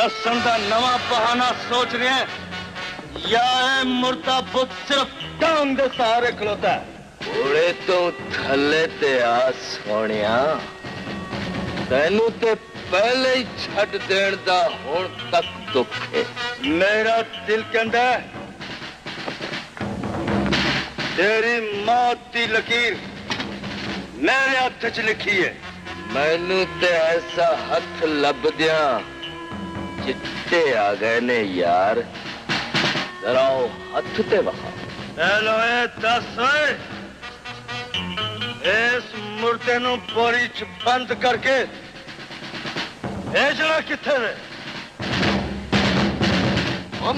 दसन का नवा बहाना सोच रहे हैं या मुर्दा बुत सिर्फ टांग दे सहारे खलोता है? घोड़े तो थले ते आ सोनिया, तेनू ते पहले ही छड़ देण दा हुण तक दुख है। मेरा दिल कहंदा है तेरी मौत की लकीर मेरे हाथ च लिखी है। मैनू ते ऐसा हथ लभदिया चिट्टे आ गए ने यार, जरा हथ ते वहा। हेलो दस इस मुर्दे नू बोरी च बंद करके भेजना किथे वे?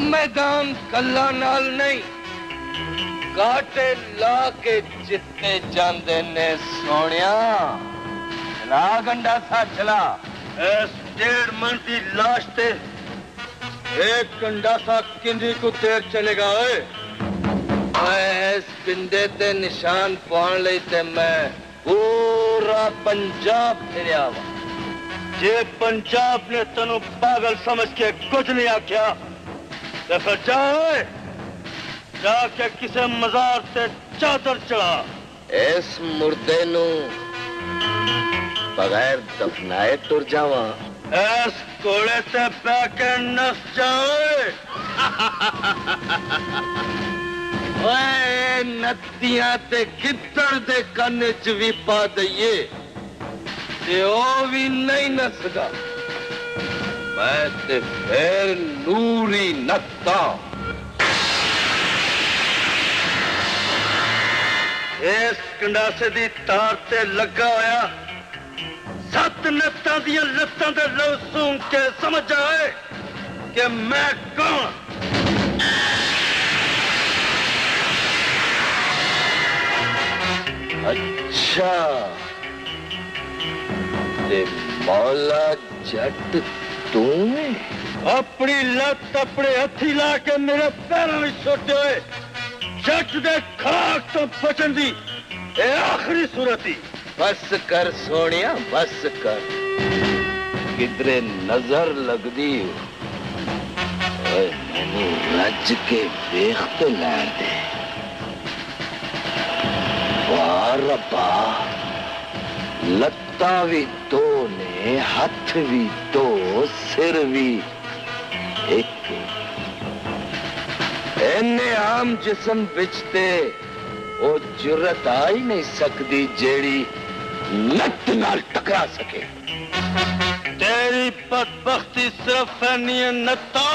मैदान कल्ला नाल नहीं, काटे ला के जितने जांदे ने सोनिया। चला गंडा सा चला। इस 1.5 मन की लाश ते एक गंडासा किंदी को देर चलेगा? इस पिंडे ते निशान पाउण लई ते मैं पूरा पंजाब फिरिया वा। जे पंजाब ने तेनू पागल समझ के कुछ नहीं आख्या तो फिर जाके किसी मजार से चादर चढ़ा। इस मुर्दे नू बगैर दफनाए तुर जावा? इस घोड़े से बह के नस जाओ। नदियां ते गिद्दड़ दे कन्न च भी पा दईए ते ओ भी नहीं नसदा। मैं ते फिर नूरी नत्ता। इस कंडासे दी तार ते लगा होया 7 नत्तां दियां लत्तां ते लहू सूंघ के समझ आए कि मैं कौन। अच्छा ते मौला जट तू है? अपनी लत अपने हथी ला के मेरे पैरों में छोटे हुए जट दे खाक तो बचन दी आखिरी सूरत ही। बस कर सोनिया, बस कर। किधरे नजर लगदी मैनू रज के वेख तो लैण दे। वाह रब्बा, लत्ता भी दो ने, हथ भी दो, सिर भी एक। इन्ने आम जिस्म बिचते वो जुर्रत आ ही नहीं सकती जेड़ी लत नाल टकरा सके। तेरी बदबख्ती सिर्फ फैनी है नत्ता,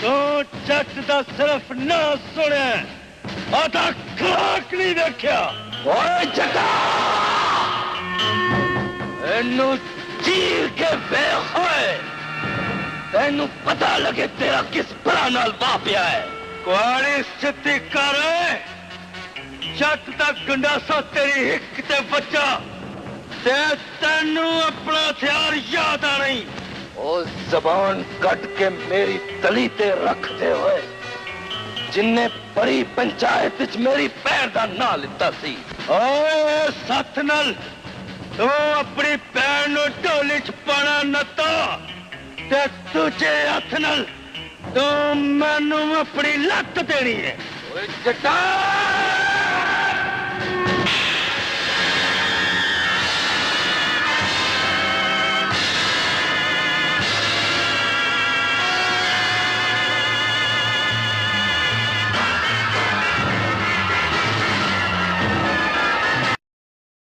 तू जट दा सिर्फ ना सुने आधा खाक नहीं देखा। ओए जटा, इन्नू चीर के वेख होए, तेनू पता लगे तेरा किस भरा नाल वापिया है। कुआड़ी स्थिति कर जट दा गंडासा तेरी हिक ते बच्चा ते तेनू अपना हथियार याद आ नहीं। ओ जबान कट के मेरी तली ते रख दे होए, जिन्ने बड़ी पंचायत च मेरी पैर दा ना लिता सी। ओए सथ नल तू अपनी पैर नू ढोली च पाना नत्ता ते तुझे हथ नल तू मैनू अपनी लत देनी है। ओए जटा,